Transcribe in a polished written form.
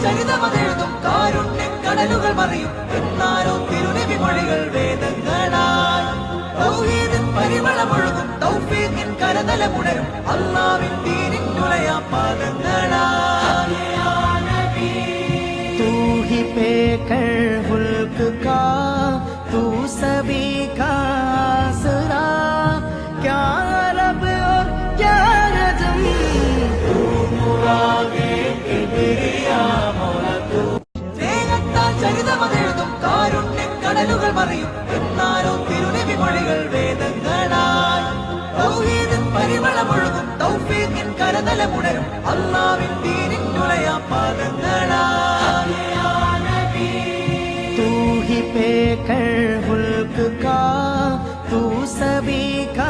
ചരിതമതെഴുതും കാരുണ്യക്കടലുകൾ മറിയും എന്നാരോ തിരുനബി മൊഴികൾ വേദങ്ങളായി തൗഹീദിൻ പരിമളമൊഴുകും തൗഫീഖിൻ കരതലമുണരും അല്ലാഹുവിൻ ദീനിൻ നുലയാം പാദങ്ങളായി तू ही पे कर मुल्क का तू सभी का आसरा क्या रब और क्या रजम तू मुरादे किबरिया मौला तू സ്നേഹത്താൽ ചരിതമതെഴുതും കാരുണ്യക്കടലുകൾ മറിയും എന്നാരോ തിരുനബി മൊഴികൾ വേദങ്ങളായി തൗഹീദിൻ പരിമളമൊഴുകും തൗഫീഖിൻ കരതലമുണരും അല്ലാഹുവിൻ ദീനിൻ നുലയാം പാദങ്ങളായി तू ही पे कर मुल्क का तू सभी का